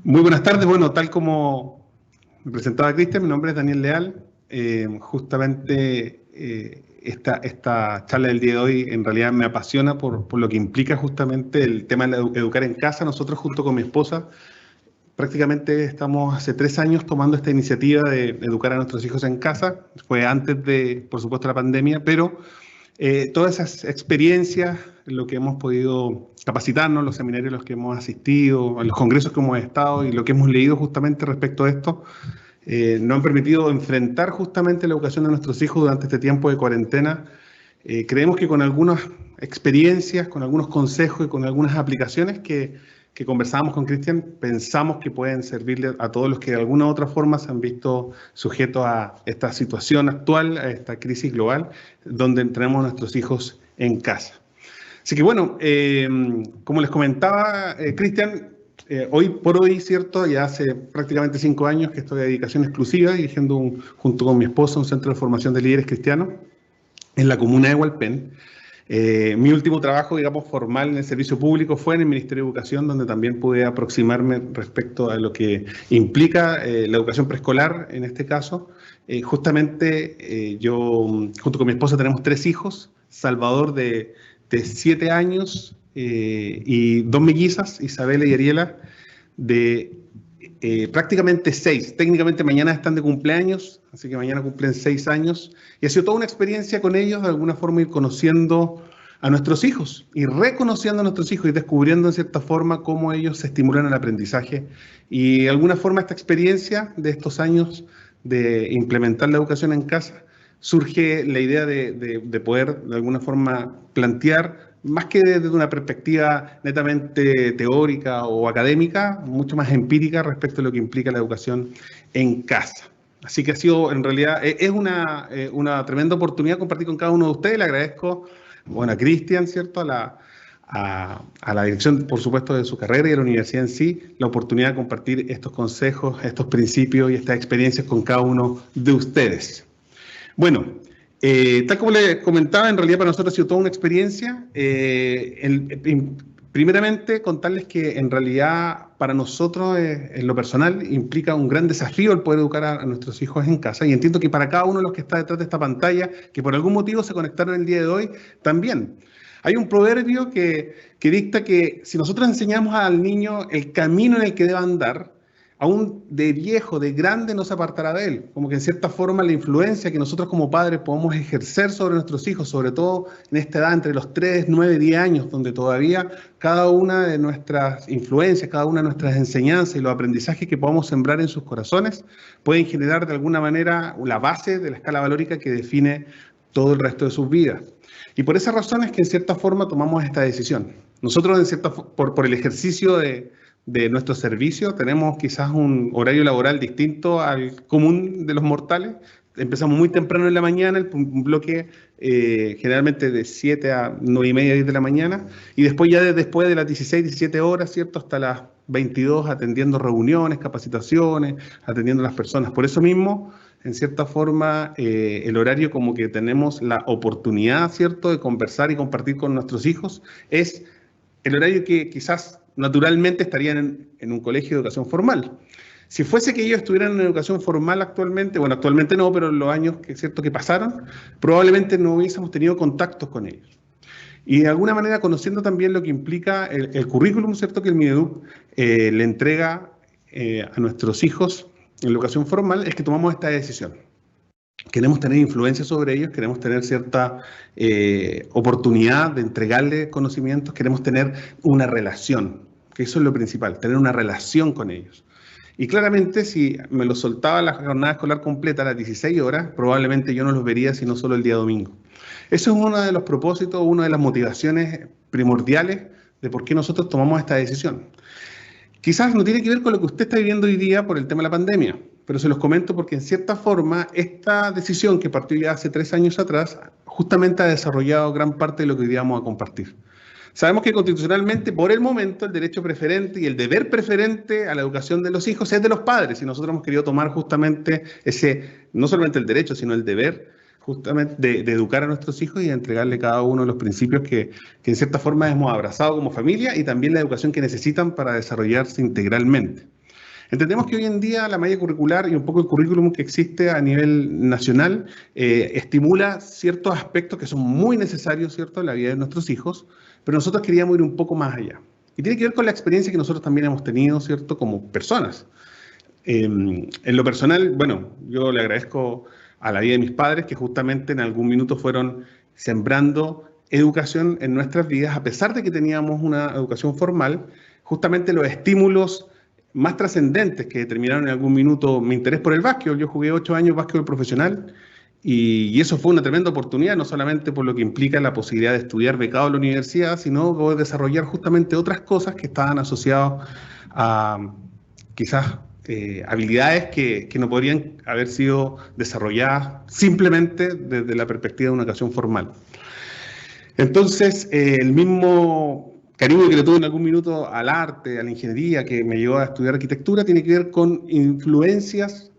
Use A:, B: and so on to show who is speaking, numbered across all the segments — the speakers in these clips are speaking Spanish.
A: Muy buenas tardes. Bueno, tal como me presentaba Cristian, mi nombre es Daniel Leal. Esta charla del día de hoy en realidad me apasiona por lo que implica justamente el tema de educar en casa. Nosotros junto con mi esposa prácticamente estamos hace 3 años tomando esta iniciativa de educar a nuestros hijos en casa. Fue antes de, por supuesto, la pandemia, pero todas esas experiencias, lo que hemos podido capacitarnos, los seminarios a los que hemos asistido, a los congresos que hemos estado y lo que hemos leído justamente respecto a esto, nos han permitido enfrentar justamente la educación de nuestros hijos durante este tiempo de cuarentena. Creemos que con algunas experiencias, con algunos consejos y con algunas aplicaciones que conversábamos con Cristian, pensamos que pueden servirle a todos los que de alguna u otra forma se han visto sujetos a esta situación actual, a esta crisis global, donde tenemos a nuestros hijos en casa. Así que bueno, como les comentaba Cristian, hoy por hoy, ¿cierto? Ya hace prácticamente 5 años que estoy de dedicación exclusiva, dirigiendo junto con mi esposa un centro de formación de líderes cristianos en la comuna de Hualpén. Mi último trabajo, digamos, formal en el servicio público fue en el Ministerio de Educación, donde también pude aproximarme respecto a lo que implica la educación preescolar, en este caso. Yo, junto con mi esposa, tenemos 3 hijos, Salvador de 7 años y 2 mellizas, Isabela y Ariela, de prácticamente 6. Técnicamente mañana están de cumpleaños, así que mañana cumplen 6 años. Y ha sido toda una experiencia con ellos, de alguna forma ir conociendo a nuestros hijos y reconociendo a nuestros hijos y descubriendo en cierta forma cómo ellos se estimulan el aprendizaje. Y de alguna forma esta experiencia de estos años de implementar la educación en casa, surge la idea de poder de alguna forma plantear, más que desde una perspectiva netamente teórica o académica, mucho más empírica respecto a lo que implica la educación en casa. Así que ha sido, en realidad, es una tremenda oportunidad compartir con cada uno de ustedes. Le agradezco, bueno, a Cristian, ¿cierto? A la dirección, por supuesto, de su carrera y a la universidad en sí, la oportunidad de compartir estos consejos, estos principios y estas experiencias con cada uno de ustedes. Bueno, tal como les comentaba, en realidad para nosotros ha sido toda una experiencia. Primeramente, contarles que en realidad para nosotros, en lo personal, implica un gran desafío el poder educar a nuestros hijos en casa. Y entiendo que para cada uno de los que está detrás de esta pantalla, que por algún motivo se conectaron el día de hoy, también. Hay un proverbio que dicta que si nosotros enseñamos al niño el camino en el que debe andar, aún de viejo, de grande, no se apartará de él. Como que en cierta forma la influencia que nosotros como padres podemos ejercer sobre nuestros hijos, sobre todo en esta edad entre los 3, 9, 10 años, donde todavía cada una de nuestras influencias, cada una de nuestras enseñanzas y los aprendizajes que podamos sembrar en sus corazones pueden generar de alguna manera la base de la escala valórica que define todo el resto de sus vidas. Y por esas razones que en cierta forma tomamos esta decisión. Nosotros por el ejercicio de nuestro servicio tenemos quizás un horario laboral distinto al común de los mortales. Empezamos muy temprano en la mañana, un bloque generalmente de 7 a 9 y media, 10 de la mañana, y después ya después de las 16, 17 horas, ¿cierto? Hasta las 22 atendiendo reuniones, capacitaciones, atendiendo a las personas. Por eso mismo, en cierta forma, el horario como que tenemos la oportunidad, ¿cierto?, de conversar y compartir con nuestros hijos, es el horario que quizás naturalmente estarían en un colegio de educación formal. Si fuese que ellos estuvieran en educación formal actualmente, bueno, actualmente no, pero en los años que pasaron, probablemente no hubiésemos tenido contactos con ellos. Y de alguna manera conociendo también lo que implica el currículum, ¿cierto?, que el Mineduc le entrega a nuestros hijos en la educación formal, es que tomamos esta decisión. Queremos tener influencia sobre ellos, queremos tener cierta oportunidad de entregarles conocimientos, queremos tener una relación, que eso es lo principal, tener una relación con ellos. Y claramente si me los soltaba la jornada escolar completa a las 16 horas, probablemente yo no los vería sino solo el día domingo. Eso es uno de los propósitos, una de las motivaciones primordiales de por qué nosotros tomamos esta decisión. Quizás no tiene que ver con lo que usted está viviendo hoy día por el tema de la pandemia, pero se los comento porque en cierta forma esta decisión que partió ya hace 3 años atrás justamente ha desarrollado gran parte de lo que hoy día vamos a compartir. Sabemos que constitucionalmente, por el momento, el derecho preferente y el deber preferente a la educación de los hijos es de los padres, y nosotros hemos querido tomar justamente no solamente el derecho, sino el deber justamente de educar a nuestros hijos y de entregarle cada uno de los principios que en cierta forma hemos abrazado como familia y también la educación que necesitan para desarrollarse integralmente. Entendemos que hoy en día la malla curricular y un poco el currículum que existe a nivel nacional estimula ciertos aspectos que son muy necesarios, ¿cierto?, en la vida de nuestros hijos, pero nosotros queríamos ir un poco más allá. Y tiene que ver con la experiencia que nosotros también hemos tenido, ¿cierto?, como personas. En lo personal, bueno, yo le agradezco a la vida de mis padres que justamente en algún minuto fueron sembrando educación en nuestras vidas, a pesar de que teníamos una educación formal, justamente los estímulos más trascendentes que determinaron en algún minuto mi interés por el básquetbol. Yo jugué 8 años básquetbol profesional y eso fue una tremenda oportunidad, no solamente por lo que implica la posibilidad de estudiar becado en la universidad, sino poder desarrollar justamente otras cosas que estaban asociadas a quizás habilidades que no podrían haber sido desarrolladas simplemente desde la perspectiva de una educación formal. Entonces, el mismo cariño que le tuve en algún minuto al arte, a la ingeniería, que me llevó a estudiar arquitectura, tiene que ver con influencias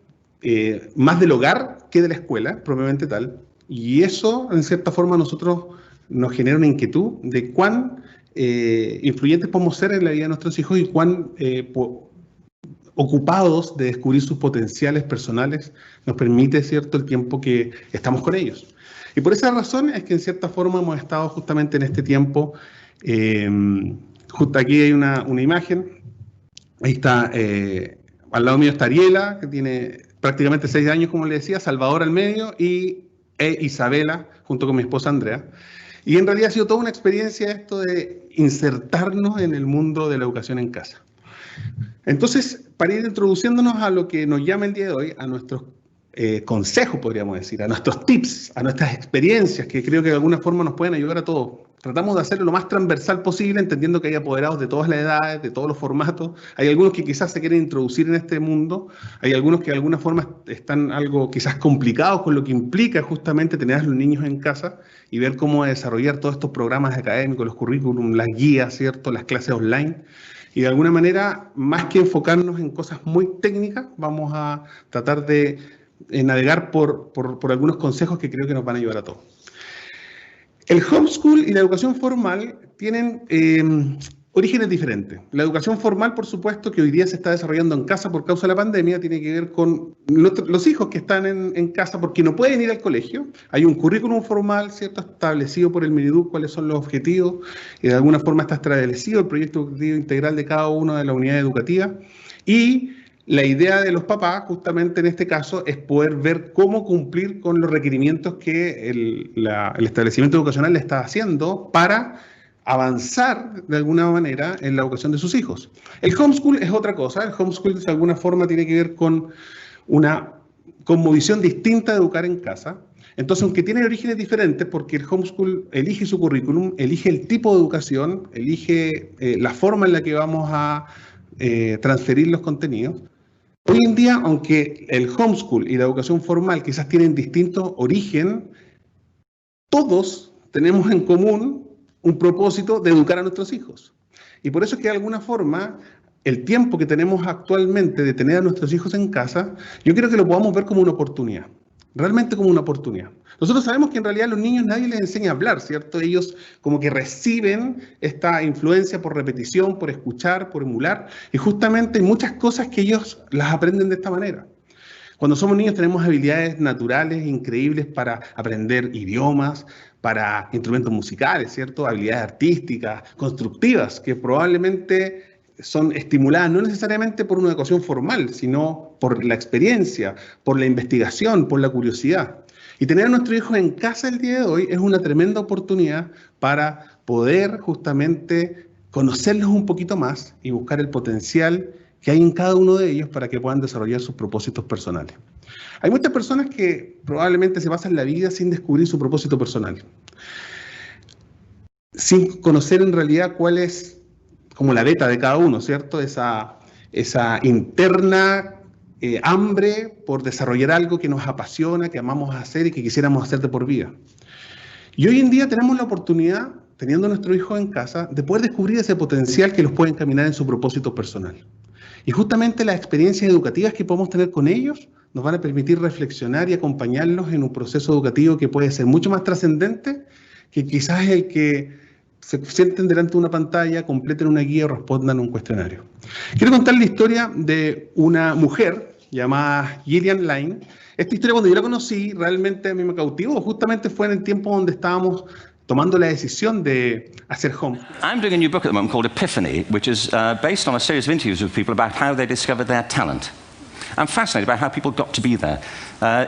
A: más del hogar que de la escuela, propiamente tal. Y eso, en cierta forma, a nosotros nos genera una inquietud de cuán influyentes podemos ser en la vida de nuestros hijos y cuán ocupados de descubrir sus potenciales personales nos permite, ¿cierto?, el tiempo que estamos con ellos. Y por esa razón es que en cierta forma hemos estado justamente en este tiempo, justo aquí hay una imagen, ahí está, al lado mío está Ariela, que tiene prácticamente 6 años, como le decía, Salvador al medio y Isabela, junto con mi esposa Andrea. Y en realidad ha sido toda una experiencia esto de insertarnos en el mundo de la educación en casa. Entonces, para ir introduciéndonos a lo que nos llama el día de hoy, a nuestros consejos, podríamos decir, a nuestros tips, a nuestras experiencias, que creo que de alguna forma nos pueden ayudar a todos. Tratamos de hacerlo lo más transversal posible, entendiendo que hay apoderados de todas las edades, de todos los formatos. Hay algunos que quizás se quieren introducir en este mundo, hay algunos que de alguna forma están algo quizás complicados con lo que implica justamente tener a los niños en casa y ver cómo desarrollar todos estos programas académicos, los currículum, las guías, ¿cierto?, las clases online. Y de alguna manera, más que enfocarnos en cosas muy técnicas, vamos a tratar de navegar por algunos consejos que creo que nos van a ayudar a todos. El homeschool y la educación formal tienen orígenes diferentes. La educación formal, por supuesto, que hoy día se está desarrollando en casa por causa de la pandemia, tiene que ver con los hijos que están en casa porque no pueden ir al colegio. Hay un currículum formal, ¿cierto?, establecido por el Mineduc, cuáles son los objetivos, y de alguna forma está establecido el proyecto educativo integral de cada una de las unidades educativas. Y la idea de los papás, justamente en este caso, es poder ver cómo cumplir con los requerimientos que el establecimiento educacional le está haciendo para avanzar de alguna manera en la educación de sus hijos. El homeschool es otra cosa. El homeschool de alguna forma tiene que ver con una cosmovisión distinta de educar en casa. Entonces, aunque tiene orígenes diferentes, porque el homeschool elige su currículum, elige el tipo de educación, elige la forma en la que vamos a transferir los contenidos. Hoy en día, aunque el homeschool y la educación formal quizás tienen distintos origen, todos tenemos en común un propósito de educar a nuestros hijos. Y por eso es que de alguna forma el tiempo que tenemos actualmente de tener a nuestros hijos en casa, yo creo que lo podamos ver como una oportunidad, realmente como una oportunidad. Nosotros sabemos que en realidad a los niños nadie les enseña a hablar, ¿cierto? Ellos como que reciben esta influencia por repetición, por escuchar, por emular, y justamente hay muchas cosas que ellos las aprenden de esta manera. Cuando somos niños tenemos habilidades naturales increíbles para aprender idiomas, para instrumentos musicales, ¿cierto? Habilidades artísticas, constructivas, que probablemente son estimuladas no necesariamente por una educación formal, sino por la experiencia, por la investigación, por la curiosidad. Y tener a nuestros hijos en casa el día de hoy es una tremenda oportunidad para poder justamente conocerlos un poquito más y buscar el potencial que hay en cada uno de ellos para que puedan desarrollar sus propósitos personales. Hay muchas personas que probablemente se pasan la vida sin descubrir su propósito personal, sin conocer en realidad cuál es como la beta de cada uno, ¿cierto? Esa interna hambre por desarrollar algo que nos apasiona, que amamos hacer y que quisiéramos hacer de por vida. Y hoy en día tenemos la oportunidad, teniendo a nuestros hijos en casa, de poder descubrir ese potencial que los puede encaminar en su propósito personal. Y justamente las experiencias educativas que podemos tener con ellos nos van a permitir reflexionar y acompañarlos en un proceso educativo que puede ser mucho más trascendente que quizás el que se sienten delante de una pantalla, completen una guía o respondan un cuestionario. Quiero contar la historia de una mujer llamada Gillian Lane. Esta historia, cuando yo la conocí, realmente a mí me cautivó. Justamente fue en el tiempo donde estábamos tomando la decisión de hacer home.
B: I'm doing a new book at the moment called Epiphany, which is based on a series of interviews with people about how they discovered their talent. I'm fascinated by how people got to be there.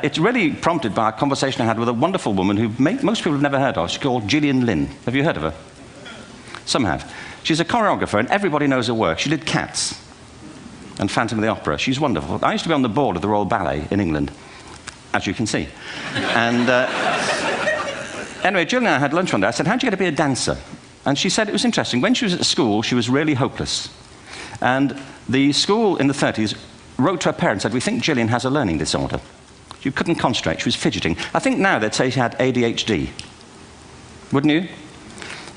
B: It's really prompted by a conversation I had with a wonderful woman who most people have never heard of. She's called Gillian Lynne. Have you heard of her? Some have. She's a choreographer, and everybody knows her work. She did Cats and Phantom of the Opera. She's wonderful. I used to be on the board of the Royal Ballet in England, as you can see. And anyway, Gillian and I had lunch one day. I said, how'd you get to be a dancer? And she said it was interesting. When she was at school, she was really hopeless. And the school in the 30s wrote to her parents and said, we think Gillian has a learning disorder. She couldn't concentrate, she was fidgeting. I think now they'd say she had ADHD. Wouldn't you?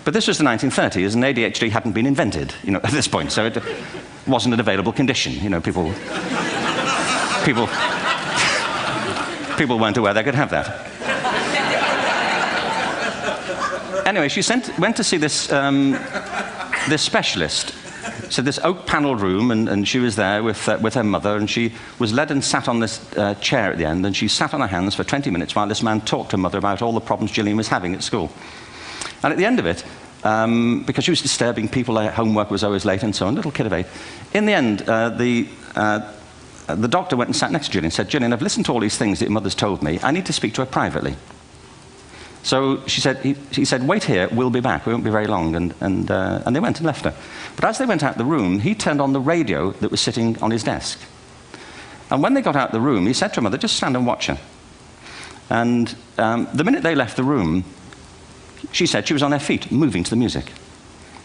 B: But this was the 1930s, and ADHD hadn't been invented, at this point, so it wasn't an available condition. People weren't aware they could have that. Anyway, she went to see this specialist. So this oak-panelled room, and she was there with her mother, and she was led and sat on this chair at the end, and she sat on her hands for 20 minutes while this man talked to her mother about all the problems Gillian was having at school. And at the end of it, because she was disturbing people, her homework was always late and so on, little kid of 8, in the end, the doctor went and sat next to Gillian and said, Gillian, I've listened to all these things that your mother's told me. I need to speak to her privately. So he said, wait here, we'll be back, we won't be very long, and they went and left her. But as they went out the room, he turned on the radio that was sitting on his desk. And when they got out the room, he said to her mother, just stand and watch her. And the minute they left the room, she said she was on her feet, moving to the music.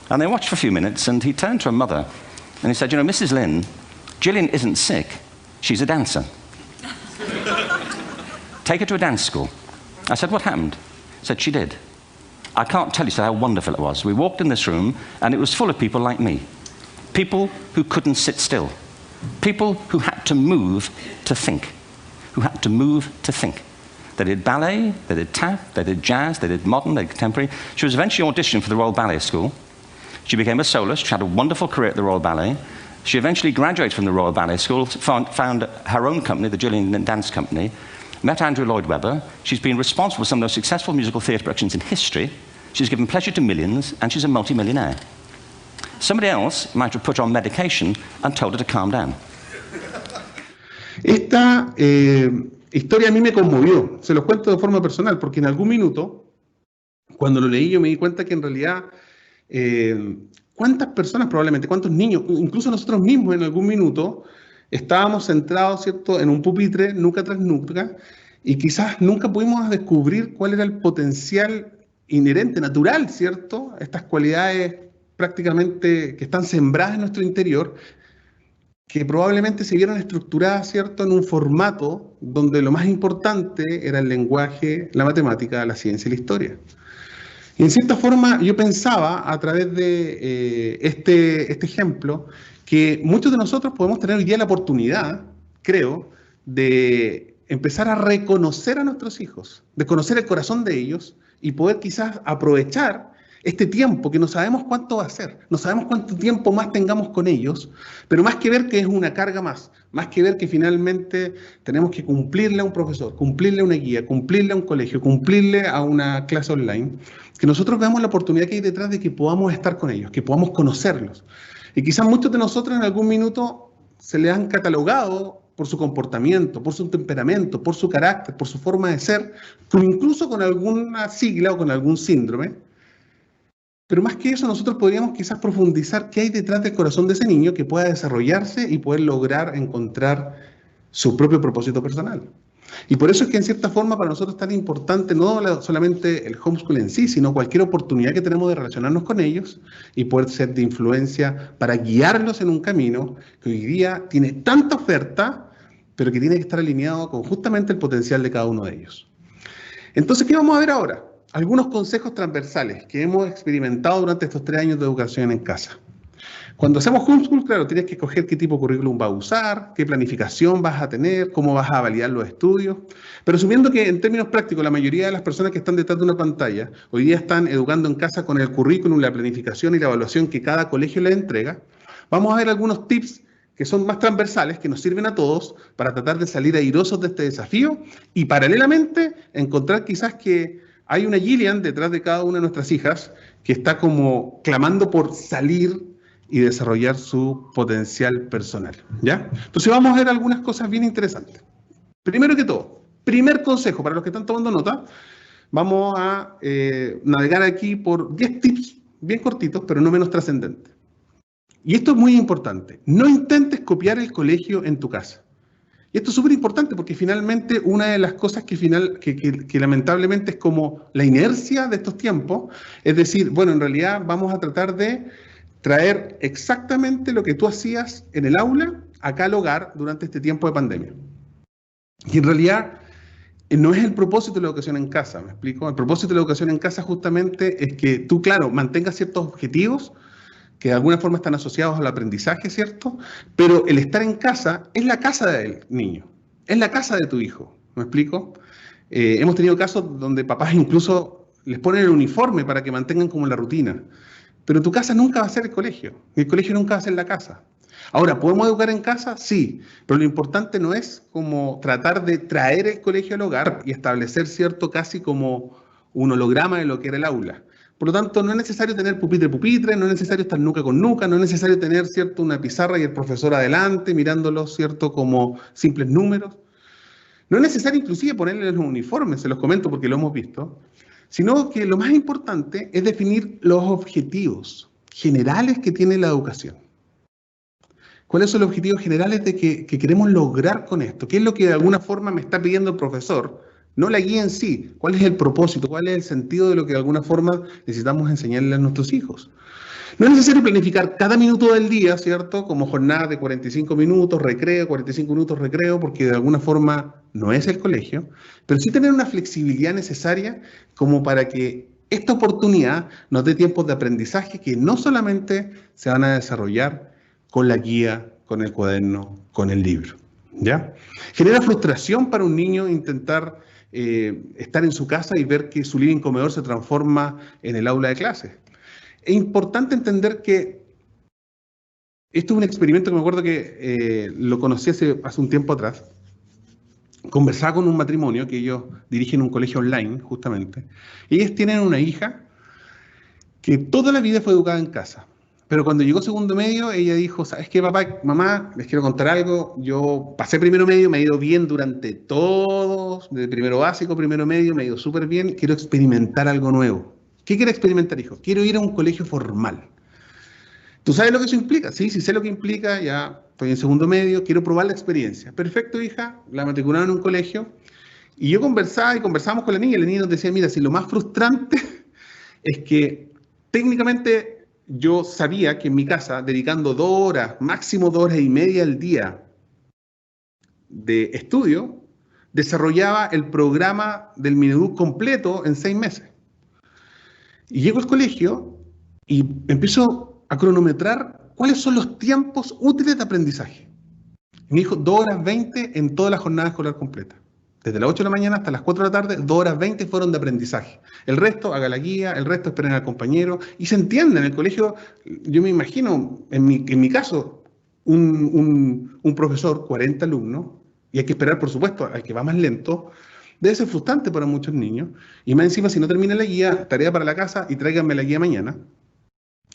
B: And they watched for a few minutes, and he turned to her mother, and he said, Mrs. Lynne, Gillian isn't sick, she's a dancer. Take her to a dance school. I said, what happened? Said she did. I can't tell you how wonderful it was. We walked in this room, and it was full of people like me. People who couldn't sit still. People who had to move to think. Who had to move to think. They did ballet, they did tap, they did jazz, they did modern, they did contemporary. She was eventually auditioned for the Royal Ballet School. She became a soloist. She had a wonderful career at the Royal Ballet. She eventually graduated from the Royal Ballet School, found her own company, the Gillian Dance Company, met Andrew Lloyd Webber. She's been responsible for some of the most successful musical theatre productions in history. She's given pleasure to millions, and she's a multimillionaire. Somebody else might have put her on medication and told her to calm down.
A: Esta historia a mí me conmovió. Se los cuento de forma personal, porque en algún minuto, cuando lo leí, yo me di cuenta que en realidad cuántas personas probablemente, cuántos niños, incluso nosotros mismos en algún minuto, estábamos centrados, ¿cierto?, en un pupitre, nuca tras nuca, y quizás nunca pudimos descubrir cuál era el potencial inherente, natural, ¿cierto?, estas cualidades prácticamente que están sembradas en nuestro interior, que probablemente se vieron estructuradas, ¿cierto?, en un formato donde lo más importante era el lenguaje, la matemática, la ciencia y la historia. Y en cierta forma yo pensaba, a través de este ejemplo, que muchos de nosotros podemos tener hoy día la oportunidad, creo, de empezar a reconocer a nuestros hijos, de conocer el corazón de ellos y poder quizás aprovechar este tiempo que no sabemos cuánto va a ser, no sabemos cuánto tiempo más tengamos con ellos, pero más que ver que es una carga más que ver que finalmente tenemos que cumplirle a un profesor, cumplirle a una guía, cumplirle a un colegio, cumplirle a una clase online, que nosotros veamos la oportunidad que hay detrás de que podamos estar con ellos, que podamos conocerlos. Y quizás muchos de nosotros en algún minuto se le han catalogado por su comportamiento, por su temperamento, por su carácter, por su forma de ser, incluso con alguna sigla o con algún síndrome. Pero más que eso, nosotros podríamos quizás profundizar qué hay detrás del corazón de ese niño que pueda desarrollarse y poder lograr encontrar su propio propósito personal. Y por eso es que en cierta forma para nosotros es tan importante no solamente el homeschool en sí, sino cualquier oportunidad que tenemos de relacionarnos con ellos y poder ser de influencia para guiarlos en un camino que hoy día tiene tanta oferta, pero que tiene que estar alineado con justamente el potencial de cada uno de ellos. Entonces, ¿qué vamos a ver ahora? Algunos consejos transversales que hemos experimentado durante estos 3 años de educación en casa. Cuando hacemos homeschool, claro, tienes que escoger qué tipo de currículum vas a usar, qué planificación vas a tener, cómo vas a validar los estudios. Pero asumiendo que en términos prácticos la mayoría de las personas que están detrás de una pantalla hoy día están educando en casa con el currículum, la planificación y la evaluación que cada colegio les entrega, vamos a ver algunos tips que son más transversales, que nos sirven a todos para tratar de salir airosos de este desafío y paralelamente encontrar quizás que hay una Gillian detrás de cada una de nuestras hijas que está como clamando por salir y desarrollar su potencial personal, ¿ya? Entonces vamos a ver algunas cosas bien interesantes. Primero que todo, primer consejo para los que están tomando nota, vamos a navegar aquí por 10 tips bien cortitos, pero no menos trascendentes. Y esto es muy importante. No intentes copiar el colegio en tu casa. Y esto es súper importante porque finalmente una de las cosas que lamentablemente es como la inercia de estos tiempos, es decir, bueno, en realidad vamos a tratar de traer exactamente lo que tú hacías en el aula acá al hogar durante este tiempo de pandemia. Y en realidad no es el propósito de la educación en casa, ¿me explico? El propósito de la educación en casa justamente es que tú, claro, mantengas ciertos objetivos que de alguna forma están asociados al aprendizaje, ¿cierto? Pero el estar en casa es la casa del niño, es la casa de tu hijo, ¿me explico? Hemos tenido casos donde papás incluso les ponen el uniforme para que mantengan como la rutina. Pero tu casa nunca va a ser el colegio nunca va a ser la casa. Ahora, ¿podemos educar en casa? Sí, pero lo importante no es como tratar de traer el colegio al hogar y establecer, ¿cierto?, casi como un holograma de lo que era el aula. Por lo tanto, no es necesario tener pupitre, no es necesario estar nuca con nuca, no es necesario tener, ¿cierto?, una pizarra y el profesor adelante mirándolos, ¿cierto?, como simples números. No es necesario inclusive ponerle los uniformes, se los comento porque lo hemos visto, sino que lo más importante es definir los objetivos generales que tiene la educación. ¿Cuáles son los objetivos generales de que queremos lograr con esto? ¿Qué es lo que de alguna forma me está pidiendo el profesor? No la guía en sí. ¿Cuál es el propósito? ¿Cuál es el sentido de lo que de alguna forma necesitamos enseñarle a nuestros hijos? No es necesario planificar cada minuto del día, ¿cierto? Como jornada de 45 minutos, recreo, 45 minutos, recreo, porque de alguna forma no es el colegio, pero sí tener una flexibilidad necesaria como para que esta oportunidad nos dé tiempos de aprendizaje que no solamente se van a desarrollar con la guía, con el cuaderno, con el libro, ¿ya? Genera frustración para un niño intentar estar en su casa y ver que su living comedor se transforma en el aula de clases. Es importante entender que esto es un experimento que me acuerdo que lo conocí hace un tiempo atrás. Conversaba con un matrimonio que ellos dirigen un colegio online, justamente. Y ellos tienen una hija que toda la vida fue educada en casa. Pero cuando llegó segundo medio, ella dijo, ¿sabes qué, papá, mamá? Les quiero contar algo. Yo pasé primero medio, me ha ido bien durante todos, desde primero básico, primero medio, me ha ido súper bien. Quiero experimentar algo nuevo. ¿Qué quiere experimentar, hijo? Quiero ir a un colegio formal. ¿Tú sabes lo que eso implica? Sí, sí sé lo que implica, ya estoy en segundo medio, quiero probar la experiencia. Perfecto, hija, la matricularon en un colegio. Y yo conversábamos con la niña nos decía, mira, si lo más frustrante es que técnicamente yo sabía que en mi casa, dedicando 2 horas, máximo 2 horas y media al día de estudio, desarrollaba el programa del Mineduc completo en 6 meses. Y llego al colegio y empiezo a cronometrar cuáles son los tiempos útiles de aprendizaje. Y me dijo 2 horas 20 en toda la jornada escolar completa. Desde las 8 de la mañana hasta las 4 de la tarde, 2 horas 20 fueron de aprendizaje. El resto, haga la guía, el resto esperen al compañero. Y se entiende, en el colegio, yo me imagino, en mi caso, un profesor, 40 alumnos, y hay que esperar, por supuesto, al que va más lento. Debe ser frustrante para muchos niños. Y más encima, si no termina la guía, tarea para la casa y tráiganme la guía mañana.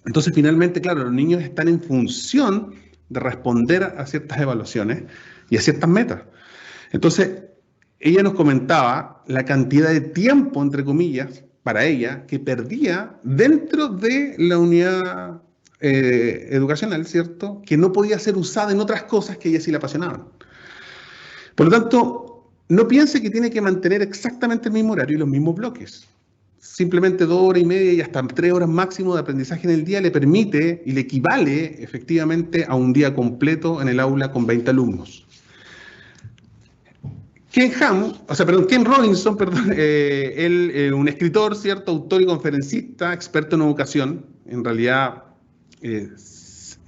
A: Entonces, finalmente, claro, los niños están en función de responder a ciertas evaluaciones y a ciertas metas. Entonces, ella nos comentaba la cantidad de tiempo, entre comillas, para ella, que perdía dentro de la unidad educacional, ¿cierto? Que no podía ser usada en otras cosas que a ella sí le apasionaban. Por lo tanto, no piense que tiene que mantener exactamente el mismo horario y los mismos bloques. Simplemente 2 horas y media y hasta 3 horas máximo de aprendizaje en el día le permite y le equivale efectivamente a un día completo en el aula con 20 alumnos. Ken Robinson, un escritor, ¿cierto?, autor y conferencista, experto en educación, en realidad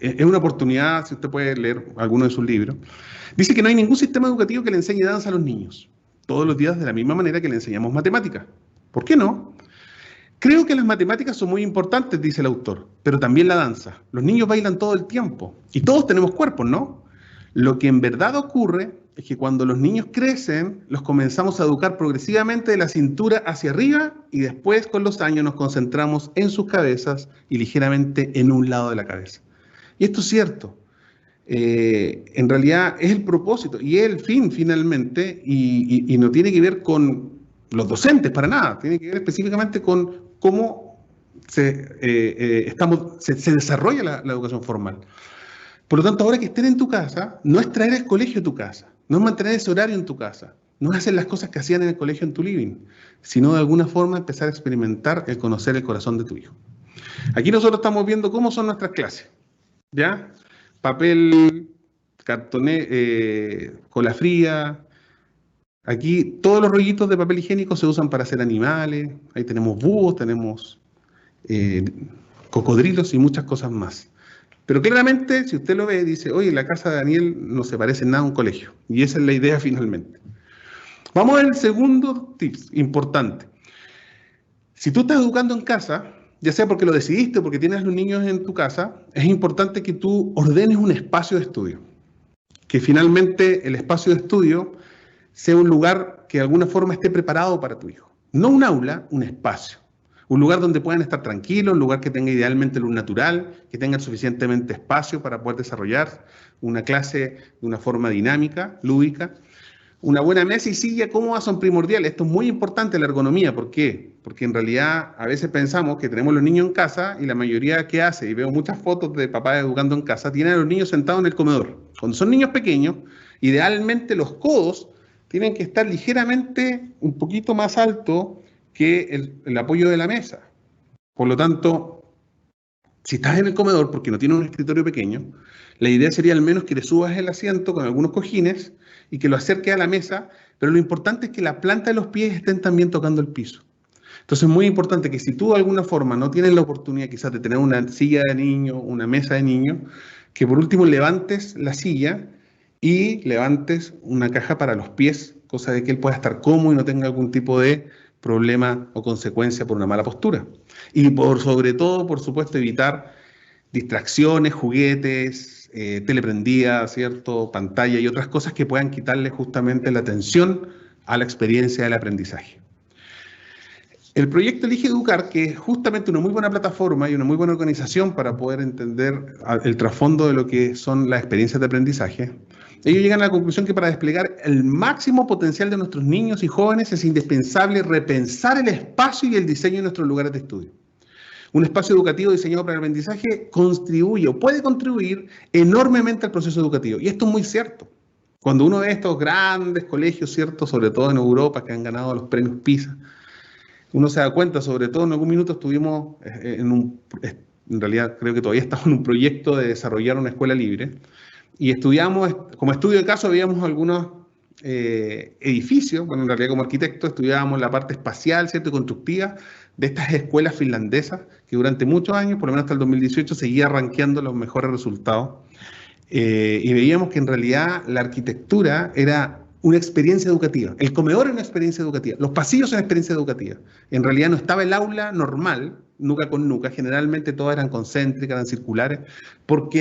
A: es una oportunidad, si usted puede leer alguno de sus libros. Dice que no hay ningún sistema educativo que le enseñe danza a los niños, todos los días de la misma manera que le enseñamos matemáticas. ¿Por qué no? Creo que las matemáticas son muy importantes, dice el autor, pero también la danza. Los niños bailan todo el tiempo y todos tenemos cuerpos, ¿no? Lo que en verdad ocurre es que cuando los niños crecen, los comenzamos a educar progresivamente de la cintura hacia arriba y después con los años nos concentramos en sus cabezas y ligeramente en un lado de la cabeza. Y esto es cierto. En realidad es el propósito y es el fin finalmente y no tiene que ver con los docentes para nada, tiene que ver específicamente con cómo se desarrolla la educación formal. Por lo tanto, ahora que estén en tu casa, no es traer el colegio a tu casa, no es mantener ese horario en tu casa, no es hacer las cosas que hacían en el colegio en tu living, sino de alguna forma empezar a experimentar el conocer el corazón de tu hijo. Aquí nosotros estamos viendo cómo son nuestras clases, ¿ya? Papel, cartoné, cola fría. Aquí todos los rollitos de papel higiénico se usan para hacer animales. Ahí tenemos búhos, tenemos cocodrilos y muchas cosas más. Pero claramente, si usted lo ve, dice, oye, la casa de Daniel no se parece en nada a un colegio. Y esa es la idea finalmente. Vamos al segundo tips importante. Si tú estás educando en casa, ya sea porque lo decidiste o porque tienes a los niños en tu casa, es importante que tú ordenes un espacio de estudio. Que finalmente el espacio de estudio sea un lugar que de alguna forma esté preparado para tu hijo. No un aula, un espacio. Un lugar donde puedan estar tranquilos, un lugar que tenga idealmente luz natural, que tenga suficientemente espacio para poder desarrollar una clase de una forma dinámica, lúdica. Una buena mesa y silla cómoda son primordiales. Esto es muy importante, la ergonomía. ¿Por qué? Porque en realidad a veces pensamos que tenemos los niños en casa y la mayoría que hace, y veo muchas fotos de papás educando en casa, tienen a los niños sentados en el comedor. Cuando son niños pequeños, idealmente los codos tienen que estar ligeramente un poquito más alto que el apoyo de la mesa. Por lo tanto, si estás en el comedor porque no tienes un escritorio pequeño, la idea sería al menos que le subas el asiento con algunos cojines y que lo acerques a la mesa, pero lo importante es que la planta de los pies estén también tocando el piso. Entonces es muy importante que si tú de alguna forma no tienes la oportunidad quizás de tener una silla de niño, una mesa de niño, que por último levantes la silla y levantes una caja para los pies, cosa de que él pueda estar cómodo y no tenga algún tipo de problema o consecuencia por una mala postura. Y por sobre todo, por supuesto, evitar distracciones, juguetes, teleprendida, ¿cierto? Pantalla y otras cosas que puedan quitarle justamente la atención a la experiencia del aprendizaje. El proyecto Elige Educar, que es justamente una muy buena plataforma y una muy buena organización para poder entender el trasfondo de lo que son las experiencias de aprendizaje, ellos llegan a la conclusión que para desplegar el máximo potencial de nuestros niños y jóvenes es indispensable repensar el espacio y el diseño de nuestros lugares de estudio. Un espacio educativo diseñado para el aprendizaje contribuye o puede contribuir enormemente al proceso educativo. Y esto es muy cierto. Cuando uno ve estos grandes colegios, ¿cierto? Sobre todo en Europa, que han ganado los premios PISA, uno se da cuenta, sobre todo en algún minuto estuvimos en realidad creo que todavía estamos en un proyecto de desarrollar una escuela libre, y estudiamos, como estudio de caso, veíamos algunos edificios, bueno, en realidad como arquitecto estudiábamos la parte espacial, ¿cierto? Y constructiva de estas escuelas finlandesas, que durante muchos años, por lo menos hasta el 2018, seguía rankeando los mejores resultados. Y veíamos que en realidad la arquitectura era una experiencia educativa. El comedor era una experiencia educativa. Los pasillos son una experiencia educativa. En realidad no estaba el aula normal, nuca con nuca. Generalmente todas eran concéntricas, eran circulares, porque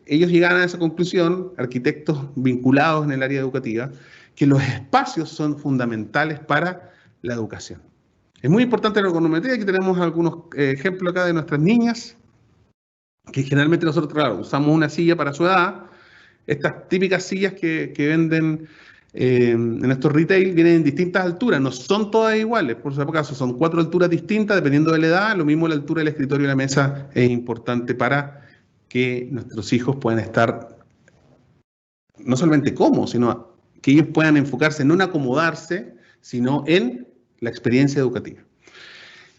A: ellos llegaban a esa conclusión, arquitectos vinculados en el área educativa, que los espacios son fundamentales para la educación. Es muy importante la ergonometría. Aquí tenemos algunos ejemplos acá de nuestras niñas, que generalmente nosotros, claro, usamos una silla para su edad. Estas típicas sillas que venden en estos retail vienen en distintas alturas, no son todas iguales, por si acaso son 4 alturas distintas dependiendo de la edad. Lo mismo la altura del escritorio y la mesa es importante para que nuestros hijos puedan estar no solamente cómodos, sino que ellos puedan enfocarse en no acomodarse, sino en la experiencia educativa.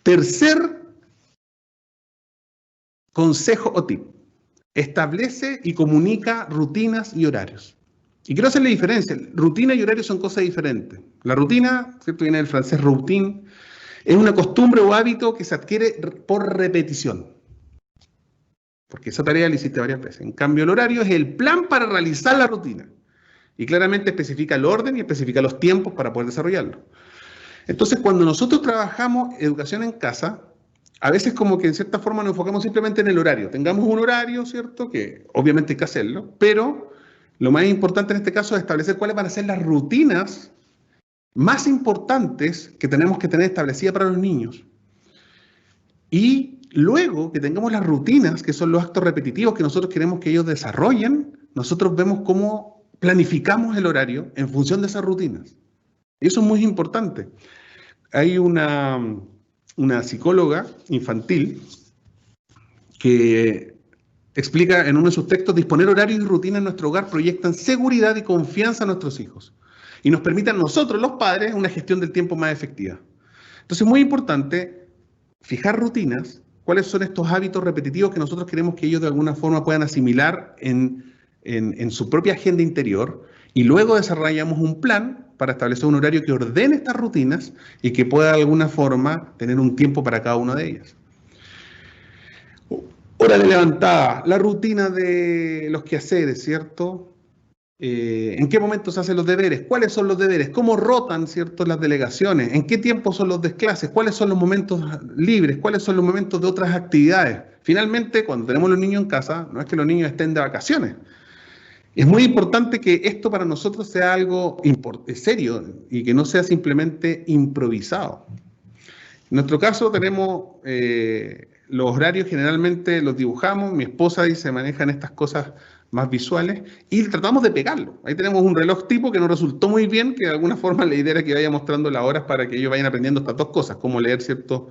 A: Tercer consejo o tip: establece y comunica rutinas y horarios. Y quiero hacerle diferencia. Rutina y horario son cosas diferentes. La rutina, ¿cierto? Viene del francés routine, es una costumbre o hábito que se adquiere por repetición. porque esa tarea la hiciste varias veces. En cambio, el horario es el plan para realizar la rutina. Y claramente especifica el orden y especifica los tiempos para poder desarrollarlo. Entonces, cuando nosotros trabajamos educación en casa, a veces como que en cierta forma nos enfocamos simplemente en el horario. Tengamos un horario, ¿cierto? Que obviamente hay que hacerlo, pero lo más importante en este caso es establecer cuáles van a ser las rutinas más importantes que tenemos que tener establecidas para los niños. Y luego que tengamos las rutinas, que son los actos repetitivos que nosotros queremos que ellos desarrollen, nosotros vemos cómo planificamos el horario en función de esas rutinas. Y eso es muy importante. Hay una psicóloga infantil que explica en uno de sus textos: disponer horarios y rutinas en nuestro hogar proyectan seguridad y confianza a nuestros hijos y nos permiten a nosotros, los padres, una gestión del tiempo más efectiva. Entonces es muy importante fijar rutinas, cuáles son estos hábitos repetitivos que nosotros queremos que ellos de alguna forma puedan asimilar en su propia agenda interior, y luego desarrollamos un plan para establecer un horario que ordene estas rutinas y que pueda de alguna forma tener un tiempo para cada una de ellas. Hora de levantada, la rutina de los quehaceres, ¿cierto? ¿En qué momento se hacen los deberes? ¿Cuáles son los deberes? ¿Cómo rotan, ¿cierto?, las delegaciones? ¿En qué tiempo son los desclases? ¿Cuáles son los momentos libres? ¿Cuáles son los momentos de otras actividades? Finalmente, cuando tenemos los niños en casa, no es que los niños estén de vacaciones. Es muy importante que esto para nosotros sea algo serio y que no sea simplemente improvisado. En nuestro caso tenemos los horarios, generalmente los dibujamos, mi esposa y se manejan estas cosas más visuales y tratamos de pegarlo. Ahí tenemos un reloj tipo que nos resultó muy bien, que de alguna forma la idea era que vaya mostrando las horas para que ellos vayan aprendiendo estas dos cosas, cómo leer, ¿cierto?,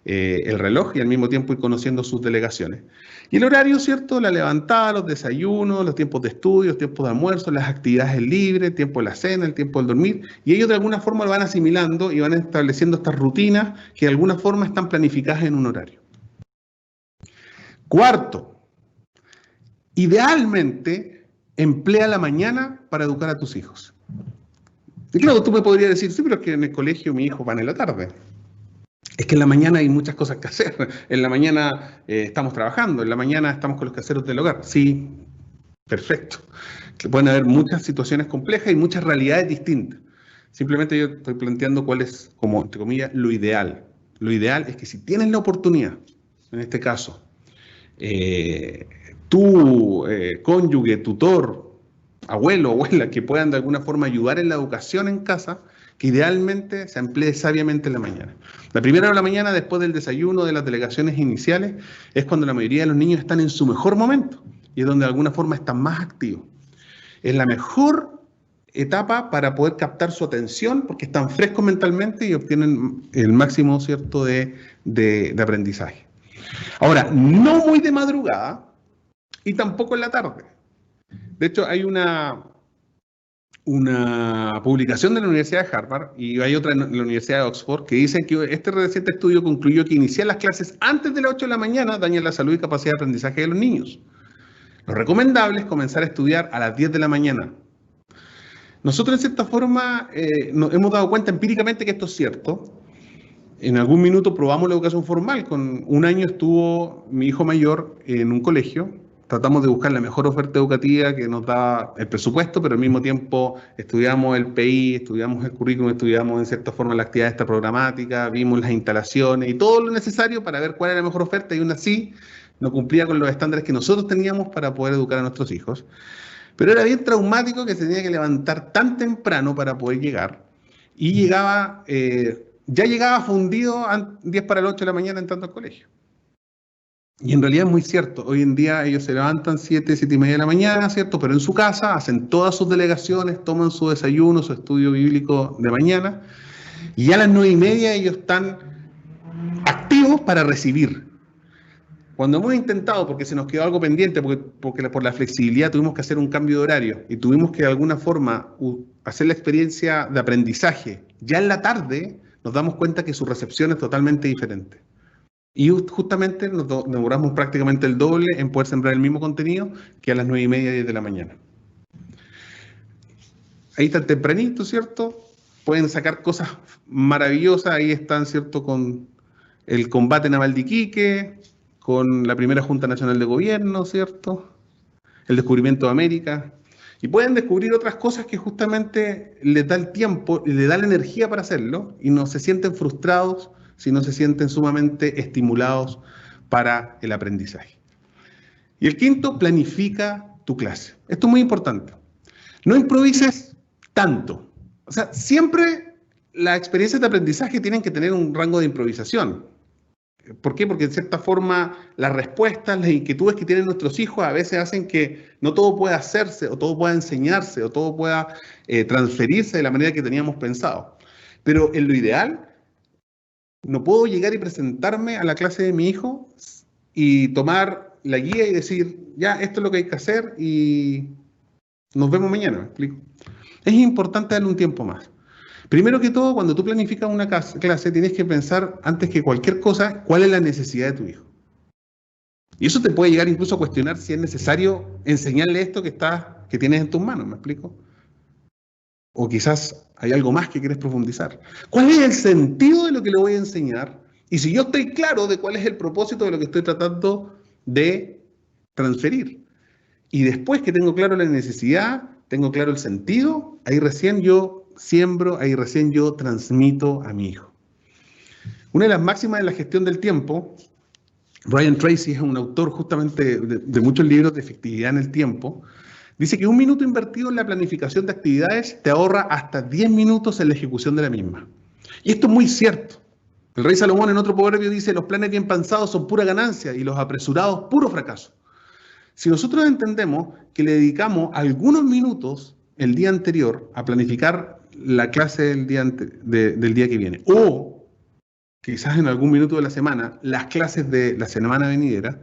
A: el reloj y al mismo tiempo ir conociendo sus delegaciones. Y el horario, ¿cierto?, la levantada, los desayunos, los tiempos de estudio, los tiempos de almuerzo, las actividades libres, el tiempo de la cena, el tiempo del dormir, y ellos de alguna forma lo van asimilando y van estableciendo estas rutinas que de alguna forma están planificadas en un horario. Cuarto, idealmente emplea la mañana para educar a tus hijos. Y claro, tú me podrías decir, sí, pero es que en el colegio mi hijo va en la tarde. Es que en la mañana hay muchas cosas que hacer. En la mañana estamos trabajando, en la mañana estamos con los quehaceres del hogar. Sí, perfecto. Que pueden haber muchas situaciones complejas y muchas realidades distintas. Simplemente yo estoy planteando cuál es, como entre comillas, lo ideal. Lo ideal es que si tienes la oportunidad, en este caso, tu cónyuge, tutor, abuelo, abuela, que puedan de alguna forma ayudar en la educación en casa, que idealmente se emplee sabiamente en la mañana. La primera hora de la mañana, después del desayuno, de las delegaciones iniciales, es cuando la mayoría de los niños están en su mejor momento y es donde de alguna forma están más activos. Es la mejor etapa para poder captar su atención porque están frescos mentalmente y obtienen el máximo, ¿cierto?, de aprendizaje. Ahora, no muy de madrugada y tampoco en la tarde. De hecho, hay una publicación de la Universidad de Harvard y hay otra en la Universidad de Oxford que dicen que este reciente estudio concluyó que iniciar las clases antes de las 8 de la mañana daña la salud y capacidad de aprendizaje de los niños. Lo recomendable es comenzar a estudiar a las 10 de la mañana. Nosotros, en cierta forma, nos hemos dado cuenta empíricamente que esto es cierto. En algún minuto probamos la educación formal. Con un año estuvo mi hijo mayor en un colegio. Tratamos de buscar la mejor oferta educativa que nos da el presupuesto, pero al mismo tiempo estudiamos el PI, estudiamos el currículum, estudiamos en cierta forma la actividad esta programática, vimos las instalaciones y todo lo necesario para ver cuál era la mejor oferta y aún así no cumplía con los estándares que nosotros teníamos para poder educar a nuestros hijos. Pero era bien traumático que se tenía que levantar tan temprano para poder llegar y llegaba, ya llegaba fundido 10 para las 8 de la mañana entrando al colegio. Y en realidad es muy cierto, hoy en día ellos se levantan 7, 7 y media de la mañana, ¿cierto? Pero en su casa hacen todas sus delegaciones, toman su desayuno, su estudio bíblico de mañana, y ya a las 9 y media ellos están activos para recibir. Cuando hemos intentado, porque se nos quedó algo pendiente, porque por la flexibilidad tuvimos que hacer un cambio de horario y tuvimos que de alguna forma hacer la experiencia de aprendizaje, ya en la tarde nos damos cuenta que su recepción es totalmente diferente. Y justamente nos demoramos prácticamente el doble en poder sembrar el mismo contenido que a las 9 y media, 10 de la mañana. Ahí están tempranito, ¿cierto? Pueden sacar cosas maravillosas. Ahí están, ¿cierto?, con el combate naval de Iquique, con la primera Junta Nacional de Gobierno, ¿cierto? El descubrimiento de América. Y pueden descubrir otras cosas que justamente les da el tiempo, les da la energía para hacerlo y no se sienten frustrados, sino se sienten sumamente estimulados para el aprendizaje. Y el quinto, planifica tu clase. Esto es muy importante. No improvises tanto. O sea, siempre las experiencias de aprendizaje tienen que tener un rango de improvisación. ¿Por qué? Porque de cierta forma las respuestas, las inquietudes que tienen nuestros hijos a veces hacen que no todo pueda hacerse, o todo pueda enseñarse, o todo pueda transferirse de la manera que teníamos pensado. Pero en lo ideal, no puedo llegar y presentarme a la clase de mi hijo y tomar la guía y decir, ya, esto es lo que hay que hacer y nos vemos mañana, ¿me explico? Es importante darle un tiempo más. Primero que todo, cuando tú planificas una clase, tienes que pensar, antes que cualquier cosa, cuál es la necesidad de tu hijo. Y eso te puede llegar incluso a cuestionar si es necesario enseñarle esto que tienes en tus manos, ¿me explico? O quizás hay algo más que quieres profundizar. ¿Cuál es el sentido de lo que le voy a enseñar? Y si yo estoy claro de cuál es el propósito de lo que estoy tratando de transferir. Y después que tengo claro la necesidad, tengo claro el sentido, ahí recién yo siembro, ahí recién yo transmito a mi hijo. Una de las máximas de la gestión del tiempo, Brian Tracy es un autor justamente de muchos libros de efectividad en el tiempo, dice que 1 minuto invertido en la planificación de actividades te ahorra hasta 10 minutos en la ejecución de la misma. Y esto es muy cierto. El rey Salomón en otro proverbio dice, los planes bien pensados son pura ganancia y los apresurados puro fracaso. Si nosotros entendemos que le dedicamos algunos minutos el día anterior a planificar la clase del día que viene, o quizás en algún minuto de la semana, las clases de la semana venidera,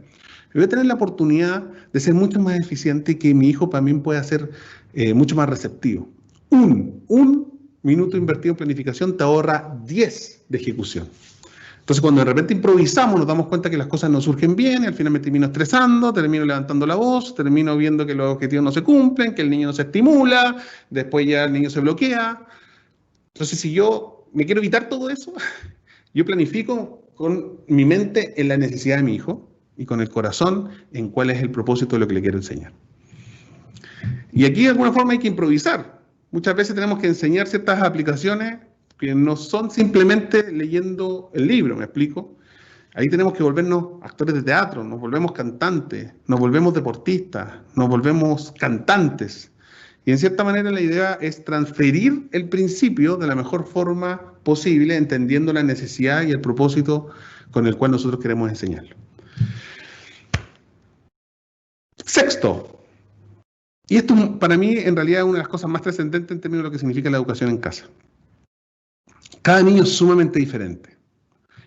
A: voy a tener la oportunidad de ser mucho más eficiente y que mi hijo también pueda ser mucho más receptivo. Un minuto invertido en planificación te ahorra 10 de ejecución. Entonces, cuando de repente improvisamos, nos damos cuenta que las cosas no surgen bien, y al final me termino estresando, termino levantando la voz, termino viendo que los objetivos no se cumplen, que el niño no se estimula, después ya el niño se bloquea. Entonces, si yo me quiero evitar todo eso, yo planifico con mi mente en la necesidad de mi hijo y con el corazón en cuál es el propósito de lo que le quiero enseñar. Y aquí de alguna forma hay que improvisar. Muchas veces tenemos que enseñar ciertas aplicaciones que no son simplemente leyendo el libro, ¿me explico? Ahí tenemos que volvernos actores de teatro, nos volvemos cantantes, nos volvemos deportistas, nos volvemos cantantes. Y en cierta manera la idea es transferir el principio de la mejor forma posible, entendiendo la necesidad y el propósito con el cual nosotros queremos enseñarlo. Sexto, y esto para mí en realidad es una de las cosas más trascendentes en términos de lo que significa la educación en casa. Cada niño es sumamente diferente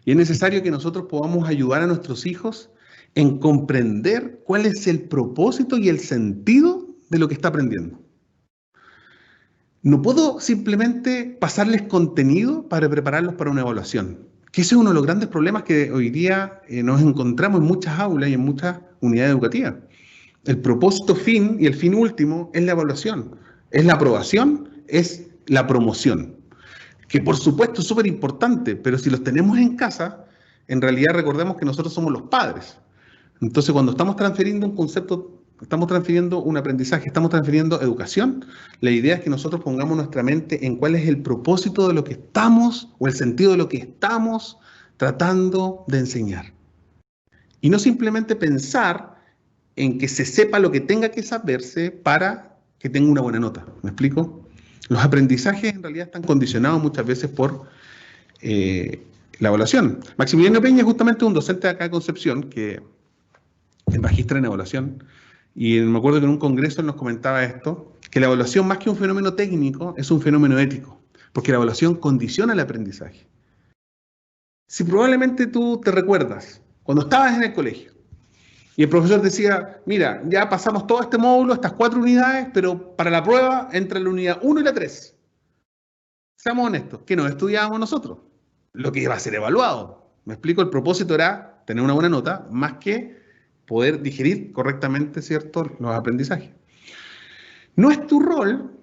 A: y es necesario que nosotros podamos ayudar a nuestros hijos en comprender cuál es el propósito y el sentido de lo que está aprendiendo. No puedo simplemente pasarles contenido para prepararlos para una evaluación, que ese es uno de los grandes problemas que hoy día nos encontramos en muchas aulas y en muchas unidades educativas. El propósito fin y el fin último es la evaluación, es la aprobación, es la promoción. Que por supuesto es súper importante, pero si los tenemos en casa, en realidad recordemos que nosotros somos los padres. Entonces, cuando estamos transfiriendo un concepto, estamos transfiriendo un aprendizaje, estamos transfiriendo educación, la idea es que nosotros pongamos nuestra mente en cuál es el propósito de lo que estamos, o el sentido de lo que estamos tratando de enseñar. Y no simplemente pensar en que se sepa lo que tenga que saberse para que tenga una buena nota. ¿Me explico? Los aprendizajes en realidad están condicionados muchas veces por la evaluación. Maximiliano Peña es justamente un docente de acá de Concepción que es magistra en evaluación y me acuerdo que en un congreso él nos comentaba esto, que la evaluación más que un fenómeno técnico es un fenómeno ético, porque la evaluación condiciona el aprendizaje. Si probablemente tú te recuerdas, cuando estabas en el colegio, y el profesor decía, mira, ya pasamos todo este módulo, estas 4 unidades, pero para la prueba entra la unidad 1 y la 3. Seamos honestos, ¿qué nos estudiábamos nosotros? Lo que iba a ser evaluado. Me explico, el propósito era tener una buena nota, más que poder digerir correctamente, ¿cierto?, los aprendizajes. No es tu rol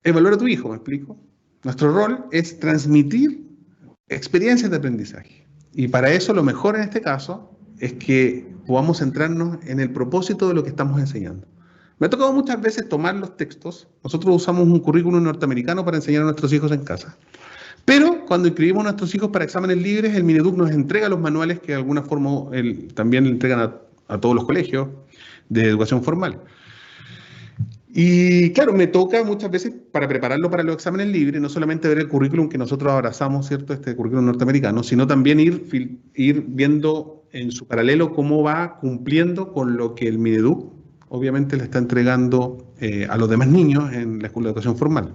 A: evaluar a tu hijo, ¿me explico? Nuestro rol es transmitir experiencias de aprendizaje. Y para eso lo mejor en este caso es que podamos centrarnos en el propósito de lo que estamos enseñando. Me ha tocado muchas veces tomar los textos. Nosotros usamos un currículum norteamericano para enseñar a nuestros hijos en casa. Pero cuando inscribimos a nuestros hijos para exámenes libres, el Mineduc nos entrega los manuales que de alguna forma también le entregan a todos los colegios de educación formal. Y claro, me toca muchas veces para prepararlo para los exámenes libres, no solamente ver el currículum que nosotros abrazamos, ¿cierto? Este currículum norteamericano, sino también ir viendo en su paralelo cómo va cumpliendo con lo que el Mineduc obviamente le está entregando a los demás niños en la escuela de educación formal.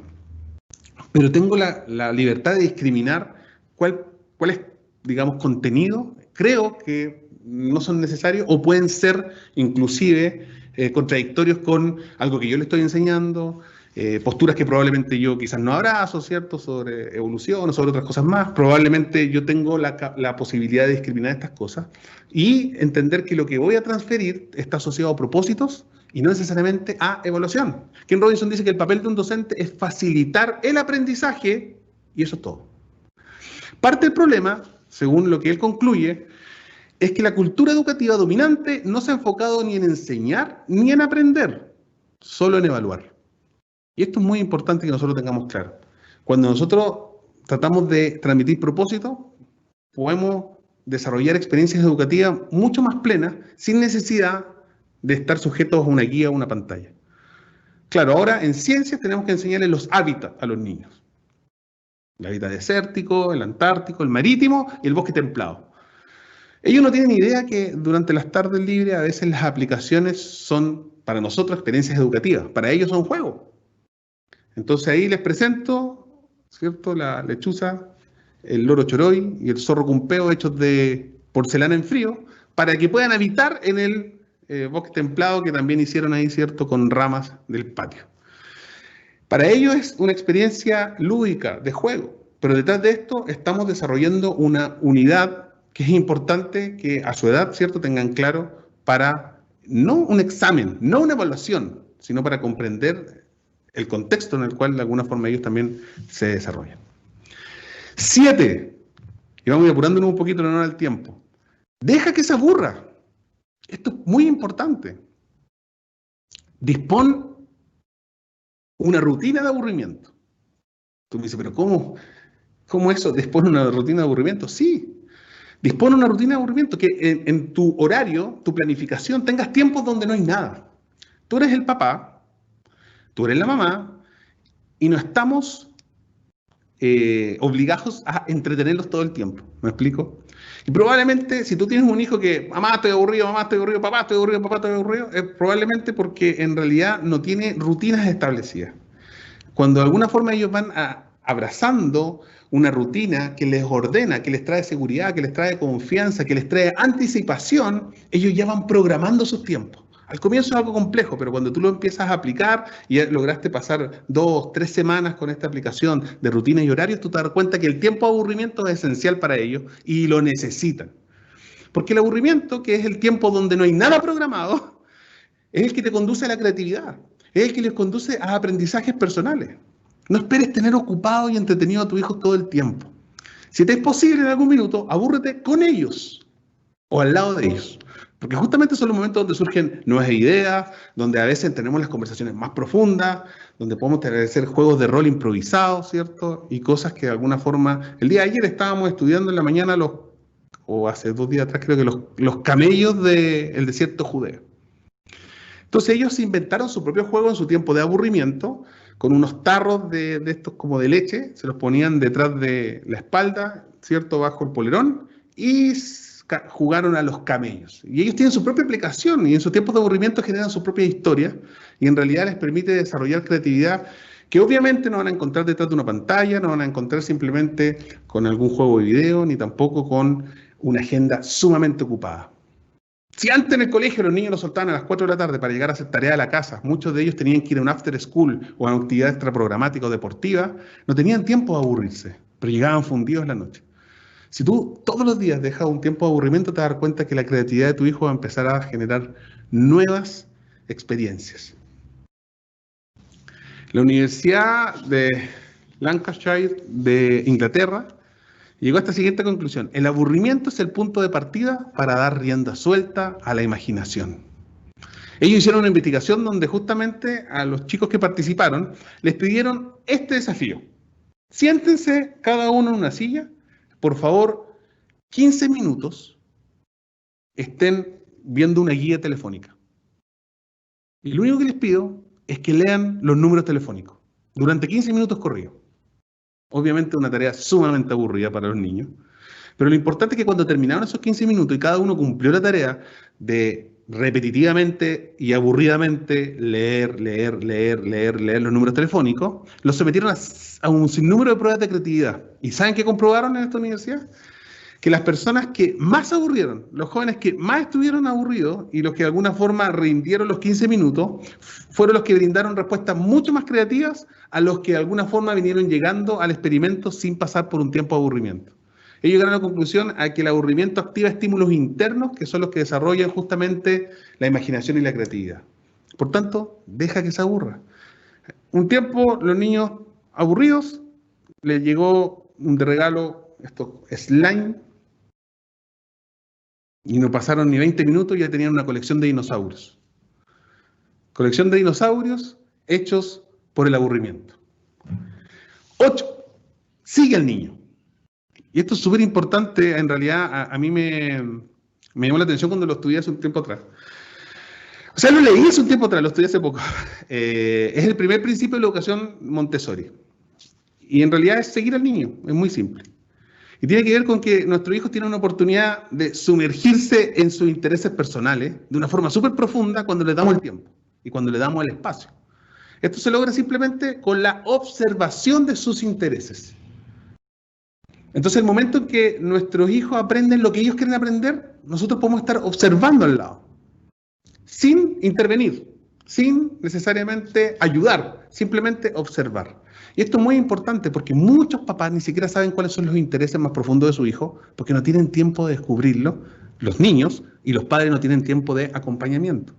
A: Pero tengo la libertad de discriminar cuál es, digamos, contenido. Creo que no son necesarios o pueden ser inclusive contradictorios con algo que yo le estoy enseñando, posturas que probablemente yo quizás no abrazo, ¿cierto? Sobre evolución o sobre otras cosas más. Probablemente yo tengo la posibilidad de discriminar estas cosas y entender que lo que voy a transferir está asociado a propósitos y no necesariamente a evaluación. Ken Robinson dice que el papel de un docente es facilitar el aprendizaje y eso es todo. Parte del problema, según lo que él concluye, es que la cultura educativa dominante no se ha enfocado ni en enseñar ni en aprender, solo en evaluar. Y esto es muy importante que nosotros tengamos claro. Cuando nosotros tratamos de transmitir propósito, podemos desarrollar experiencias educativas mucho más plenas sin necesidad de estar sujetos a una guía o una pantalla. Claro, ahora en ciencias tenemos que enseñarles los hábitats a los niños. El hábitat desértico, el antártico, el marítimo y el bosque templado. Ellos no tienen idea que durante las tardes libres a veces las aplicaciones son para nosotros experiencias educativas, para ellos son juegos. Entonces ahí les presento, ¿cierto?, la lechuza, el loro choroy y el zorro cumpeo hechos de porcelana en frío para que puedan habitar en el bosque templado que también hicieron ahí, ¿cierto?, con ramas del patio. Para ellos es una experiencia lúdica, de juego, pero detrás de esto estamos desarrollando una unidad que es importante que a su edad, ¿cierto?, tengan claro para no un examen, no una evaluación, sino para comprender el contexto en el cual de alguna forma ellos también se desarrollan. 7, y vamos apurándonos un poquito en honor al tiempo. Deja que se aburra. Esto es muy importante. Dispón una rutina de aburrimiento. Tú me dices, pero ¿cómo eso? ¿Dispone una rutina de aburrimiento? Sí. Dispone una rutina de aburrimiento, que en tu horario, tu planificación, tengas tiempos donde no hay nada. Tú eres el papá, tú eres la mamá, y no estamos obligados a entretenerlos todo el tiempo. ¿Me explico? Y probablemente, si tú tienes un hijo que, mamá estoy aburrido, papá estoy aburrido, papá estoy aburrido, es probablemente porque en realidad no tiene rutinas establecidas. Cuando de alguna forma ellos van abrazando una rutina que les ordena, que les trae seguridad, que les trae confianza, que les trae anticipación, ellos ya van programando sus tiempos. Al comienzo es algo complejo, pero cuando tú lo empiezas a aplicar y ya lograste pasar 2, 3 semanas con esta aplicación de rutinas y horarios, tú te das cuenta que el tiempo de aburrimiento es esencial para ellos y lo necesitan. Porque el aburrimiento, que es el tiempo donde no hay nada programado, es el que te conduce a la creatividad, es el que les conduce a aprendizajes personales. No esperes tener ocupado y entretenido a tu hijo todo el tiempo. Si te es posible en algún minuto, abúrrete con ellos o al lado de ellos. Porque justamente son los momentos donde surgen nuevas ideas, donde a veces tenemos las conversaciones más profundas, donde podemos hacer juegos de rol improvisados, ¿cierto? Y cosas que de alguna forma... El día de ayer estábamos estudiando en la mañana o hace 2 días atrás creo que los camellos del desierto judeo. Entonces ellos inventaron su propio juego en su tiempo de aburrimiento, con unos tarros de estos como de leche, se los ponían detrás de la espalda, ¿cierto?, bajo el polerón, y jugaron a los camellos. Y ellos tienen su propia aplicación y en sus tiempos de aburrimiento generan su propia historia y en realidad les permite desarrollar creatividad que obviamente no van a encontrar detrás de una pantalla, no van a encontrar simplemente con algún juego de video, ni tampoco con una agenda sumamente ocupada. Si antes en el colegio los niños los soltaban a las 4 de la tarde para llegar a hacer tarea de la casa, muchos de ellos tenían que ir a un after school o a una actividad extraprogramática o deportiva, no tenían tiempo de aburrirse, pero llegaban fundidos en la noche. Si tú todos los días dejas un tiempo de aburrimiento, te vas a dar cuenta que la creatividad de tu hijo va a empezar a generar nuevas experiencias. La Universidad de Lancashire de Inglaterra Llegó a esta siguiente conclusión: el aburrimiento es el punto de partida para dar rienda suelta a la imaginación. Ellos hicieron una investigación donde justamente a los chicos que participaron les pidieron este desafío. Siéntense cada uno en una silla, por favor, 15 minutos estén viendo una guía telefónica. Y lo único que les pido es que lean los números telefónicos durante 15 minutos corridos. Obviamente una tarea sumamente aburrida para los niños, pero lo importante es que cuando terminaron esos 15 minutos y cada uno cumplió la tarea de repetitivamente y aburridamente leer los números telefónicos, los sometieron a un sinnúmero de pruebas de creatividad. ¿Y saben qué comprobaron en esta universidad? Que las personas que más se aburrieron, los jóvenes que más estuvieron aburridos y los que de alguna forma rindieron los 15 minutos, fueron los que brindaron respuestas mucho más creativas a los que de alguna forma vinieron llegando al experimento sin pasar por un tiempo de aburrimiento. Ellos llegaron a la conclusión a que el aburrimiento activa estímulos internos que son los que desarrollan justamente la imaginación y la creatividad. Por tanto, deja que se aburra. Un tiempo, los niños aburridos, les llegó de regalo estos slime, y no pasaron ni 20 minutos y ya tenían una colección de dinosaurios. Colección de dinosaurios hechos por el aburrimiento. 8. Sigue al niño. Y esto es súper importante, en realidad a mí me llamó la atención cuando lo estudié hace un tiempo atrás. O sea, lo leí hace un tiempo atrás, lo estudié hace poco. Es el primer principio de la educación Montessori. Y en realidad es seguir al niño, es muy simple. Y tiene que ver con que nuestros hijos tienen una oportunidad de sumergirse en sus intereses personales de una forma súper profunda cuando les damos el tiempo y cuando le damos el espacio. Esto se logra simplemente con la observación de sus intereses. Entonces, el momento en que nuestros hijos aprenden lo que ellos quieren aprender, nosotros podemos estar observando al lado, sin intervenir, sin necesariamente ayudar, simplemente observar. Y esto es muy importante porque muchos papás ni siquiera saben cuáles son los intereses más profundos de su hijo porque no tienen tiempo de descubrirlo, los niños, y los padres no tienen tiempo de acompañamiento.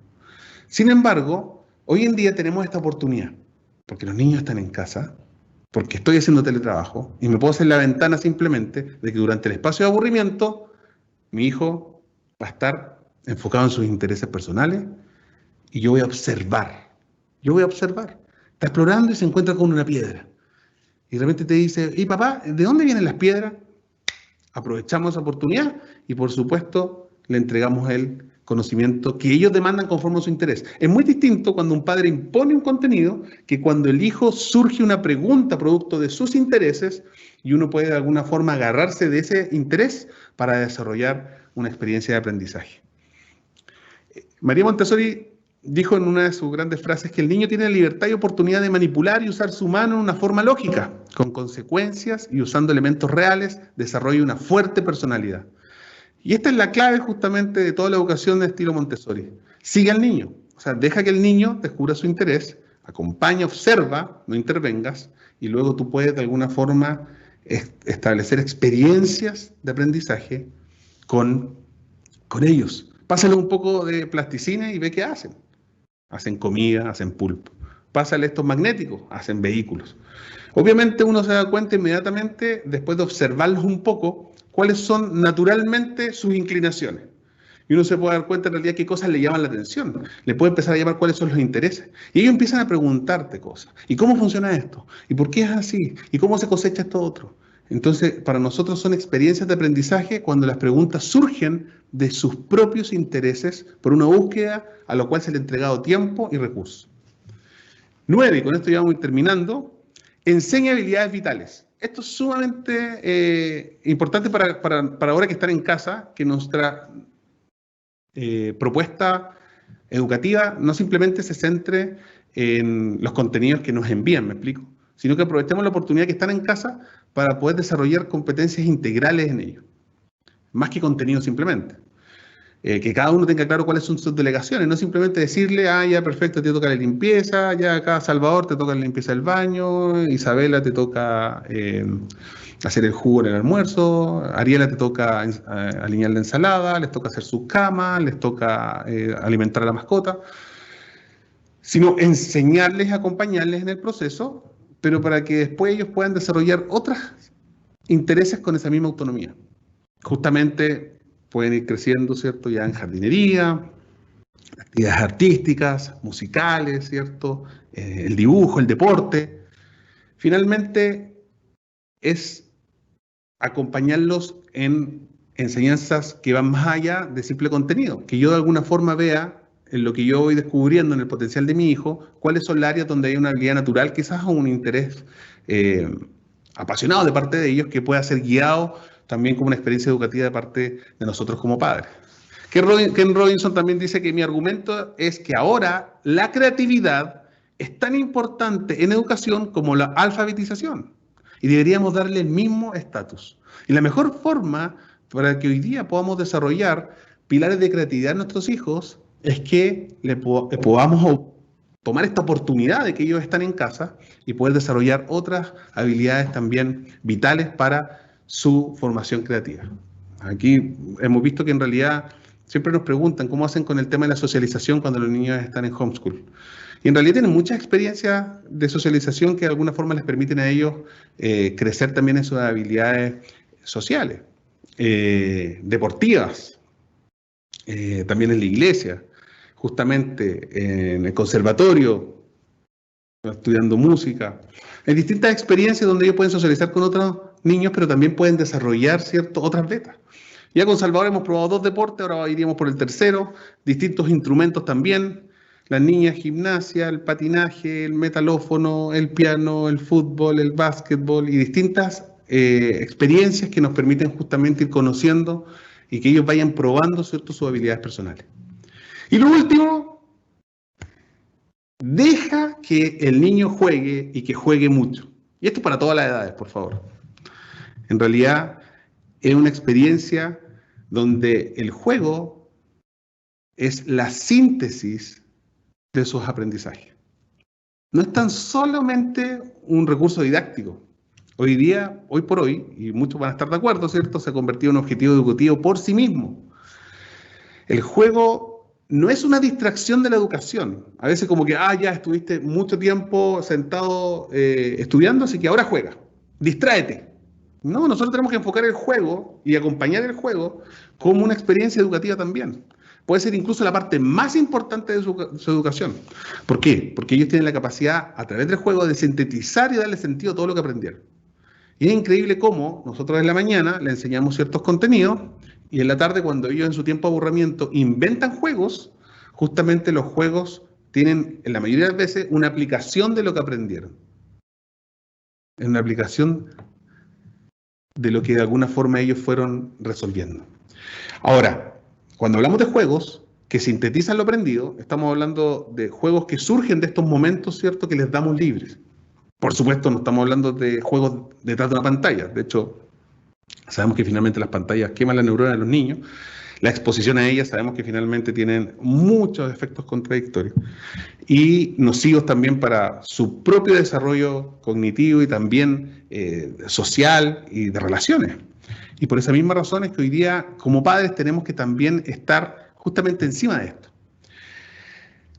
A: Sin embargo, hoy en día tenemos esta oportunidad, porque los niños están en casa, porque estoy haciendo teletrabajo y me puedo hacer la ventana simplemente de que durante el espacio de aburrimiento mi hijo va a estar enfocado en sus intereses personales y yo voy a observar. Está explorando y se encuentra con una piedra. Y de repente te dice, ¿y papá, de dónde vienen las piedras? Aprovechamos esa oportunidad y por supuesto le entregamos el conocimiento que ellos demandan conforme a su interés. Es muy distinto cuando un padre impone un contenido que cuando el hijo surge una pregunta producto de sus intereses y uno puede de alguna forma agarrarse de ese interés para desarrollar una experiencia de aprendizaje. María Montessori dijo en una de sus grandes frases que el niño tiene la libertad y oportunidad de manipular y usar su mano en una forma lógica, con consecuencias y usando elementos reales, desarrolla una fuerte personalidad. Y esta es la clave justamente de toda la educación de estilo Montessori. Sigue al niño, o sea, deja que el niño descubra su interés, acompaña, observa, no intervengas, y luego tú puedes de alguna forma establecer experiencias de aprendizaje con ellos. Pásale un poco de plasticina y ve qué hacen. Hacen comida, hacen pulpo. Pásale estos magnéticos, hacen vehículos. Obviamente uno se da cuenta inmediatamente, después de observarlos un poco, cuáles son naturalmente sus inclinaciones. Y uno se puede dar cuenta en realidad qué cosas le llaman la atención. Le puede empezar a llamar cuáles son los intereses. Y ellos empiezan a preguntarte cosas. ¿Y cómo funciona esto? ¿Y por qué es así? ¿Y cómo se cosecha esto otro? Entonces, para nosotros son experiencias de aprendizaje cuando las preguntas surgen de sus propios intereses por una búsqueda a la cual se le ha entregado tiempo y recursos. 9, y con esto ya vamos terminando, enseña habilidades vitales. Esto es sumamente importante para ahora que están en casa, que nuestra propuesta educativa no simplemente se centre en los contenidos que nos envían, ¿me explico? Sino que aprovechemos la oportunidad que están en casa para poder desarrollar competencias integrales en ellos, más que contenido simplemente. Que cada uno tenga claro cuáles son sus delegaciones, no simplemente decirle, ya perfecto, te toca la limpieza, ya acá Salvador te toca la limpieza del baño, Isabela te toca hacer el jugo en el almuerzo, Ariela te toca alinear la ensalada, les toca hacer su cama, les toca alimentar a la mascota, sino enseñarles, acompañarles en el proceso, pero para que después ellos puedan desarrollar otras intereses con esa misma autonomía. Justamente pueden ir creciendo, ¿cierto? Ya en jardinería, actividades artísticas, musicales, ¿cierto? El dibujo, el deporte. Finalmente, es acompañarlos en enseñanzas que van más allá de simple contenido, que yo de alguna forma vea en lo que yo voy descubriendo en el potencial de mi hijo, cuáles son las áreas donde hay una habilidad natural, quizás o un interés apasionado de parte de ellos, que pueda ser guiado también como una experiencia educativa de parte de nosotros como padres. Ken Robinson también dice que mi argumento es que ahora la creatividad es tan importante en educación como la alfabetización y deberíamos darle el mismo estatus. Y la mejor forma para que hoy día podamos desarrollar pilares de creatividad en nuestros hijos es que podamos tomar esta oportunidad de que ellos están en casa y poder desarrollar otras habilidades también vitales para su formación creativa. Aquí hemos visto que en realidad siempre nos preguntan cómo hacen con el tema de la socialización cuando los niños están en homeschool. Y en realidad tienen muchas experiencias de socialización que de alguna forma les permiten a ellos crecer también en sus habilidades sociales, deportivas, también en la iglesia, justamente en el conservatorio, estudiando música. Hay distintas experiencias donde ellos pueden socializar con otros niños, pero también pueden desarrollar otras betas. Ya con Salvador hemos probado 2 deportes, ahora iríamos por el tercero, distintos instrumentos también. Las niñas, gimnasia, el patinaje, el metalófono, el piano, el fútbol, el básquetbol y distintas experiencias que nos permiten justamente ir conociendo y que ellos vayan probando, ¿cierto?, sus habilidades personales. Y lo último, deja que el niño juegue y que juegue mucho. Y esto es para todas las edades, por favor. En realidad es una experiencia donde el juego es la síntesis de sus aprendizajes. No es tan solamente un recurso didáctico. Hoy día, hoy por hoy, y muchos van a estar de acuerdo, ¿cierto?, se ha convertido en un objetivo educativo por sí mismo. El juego no es una distracción de la educación. A veces como que, ya estuviste mucho tiempo sentado estudiando, así que ahora juega, distráete. No, nosotros tenemos que enfocar el juego y acompañar el juego como una experiencia educativa también. Puede ser incluso la parte más importante de su educación. ¿Por qué? Porque ellos tienen la capacidad, a través del juego, de sintetizar y darle sentido a todo lo que aprendieron. Y es increíble cómo nosotros en la mañana le enseñamos ciertos contenidos y en la tarde, cuando ellos en su tiempo de aburrimiento inventan juegos, justamente los juegos tienen, en la mayoría de las veces, una aplicación de lo que aprendieron. Es una aplicación de lo que de alguna forma ellos fueron resolviendo. Ahora, cuando hablamos de juegos que sintetizan lo aprendido, estamos hablando de juegos que surgen de estos momentos, ¿cierto?, que les damos libres. Por supuesto, no estamos hablando de juegos detrás de una pantalla. De hecho, sabemos que finalmente las pantallas queman la neurona de los niños. La exposición a ellas sabemos que finalmente tienen muchos efectos contradictorios y nocivos también para su propio desarrollo cognitivo y también social y de relaciones. Y por esa misma razón es que hoy día, como padres, tenemos que también estar justamente encima de esto.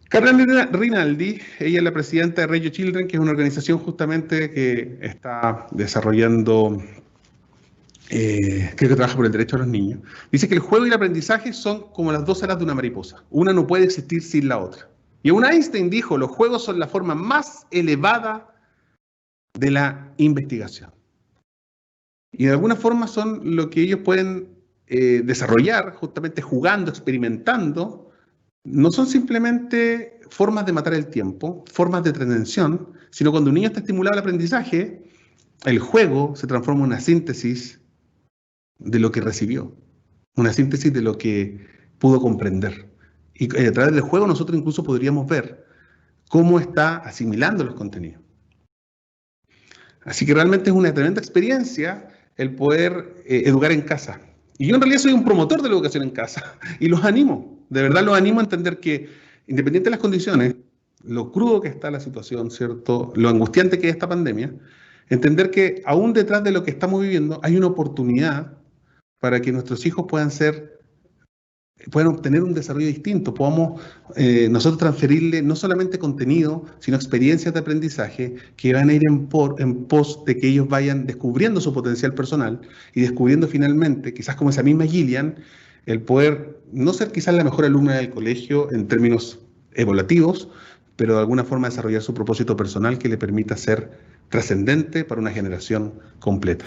A: Carolina Rinaldi, ella es la presidenta de Reggio Children, que es una organización justamente que está desarrollando, creo que trabaja por el derecho a los niños. Dice que el juego y el aprendizaje son como las 2 alas de una mariposa. Una no puede existir sin la otra. Y un Einstein dijo, los juegos son la forma más elevada de la investigación. Y de alguna forma son lo que ellos pueden desarrollar justamente jugando, experimentando. No son simplemente formas de matar el tiempo, formas de entretención, sino cuando un niño está estimulado al aprendizaje, el juego se transforma en una síntesis de lo que recibió, una síntesis de lo que pudo comprender. Y a través del juego nosotros incluso podríamos ver cómo está asimilando los contenidos. Así que realmente es una tremenda experiencia el poder educar en casa. Y yo en realidad soy un promotor de la educación en casa y los animo. De verdad los animo a entender que, independiente de las condiciones, lo crudo que está la situación, ¿cierto?, lo angustiante que es esta pandemia, entender que aún detrás de lo que estamos viviendo hay una oportunidad para que nuestros hijos puedan ser puedan obtener un desarrollo distinto, podamos nosotros transferirle no solamente contenido, sino experiencias de aprendizaje que van a ir en pos de que ellos vayan descubriendo su potencial personal y descubriendo finalmente, quizás como esa misma Gillian, el poder no ser quizás la mejor alumna del colegio en términos evaluativos, pero de alguna forma desarrollar su propósito personal que le permita ser trascendente para una generación completa.